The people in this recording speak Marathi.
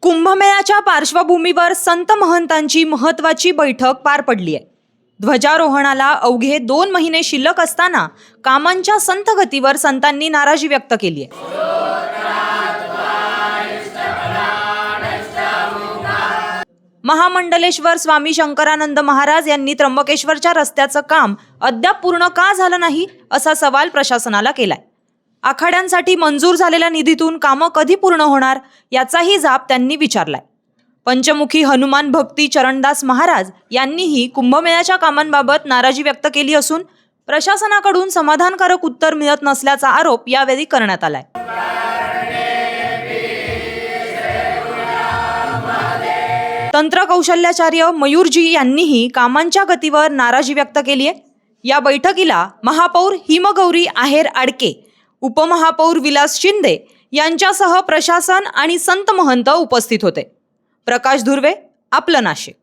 कुंभमेळ्याच्या पार्श्वभूमीवर संत महंतांची महत्त्वाची बैठक पार पडली आहे। ध्वजारोहणाला अवघे 2 महिने शिल्लक असताना कामांच्या संत गतीवर संतांनी नाराजी व्यक्त केली आहे। महामंडलेश्वर स्वामी शंकरानंद महाराज यांनी त्र्यंबकेश्वरच्या रस्त्याचं काम अद्याप पूर्ण का झालं नाही असा सवाल प्रशासनाला केलाय। आखाड्यांसाठी मंजूर झालेल्या निधीतून कामं कधी पूर्ण होणार याचाही जाब त्यांनी विचारलाय। पंचमुखी हनुमान भक्ती चरणदास महाराज यांनीही कुंभमेळ्याच्या कामांबाबत नाराजी व्यक्त केली असून प्रशासनाकडून समाधानकारक उत्तर मिळत नसल्याचा आरोप यावेळी करण्यात आलाय। तंत्र कौशल्याचार्य मयूरजी यांनीही कामांच्या गतीवर नाराजी व्यक्त केली आहे। या बैठकीला महापौर हिमगौरी आहेर आडके, उपमहापौर विलास शिंदे यांच्यासह प्रशासन आणि संत महंत उपस्थित होते। प्रकाश धुर्वे, आपलं नाशिक।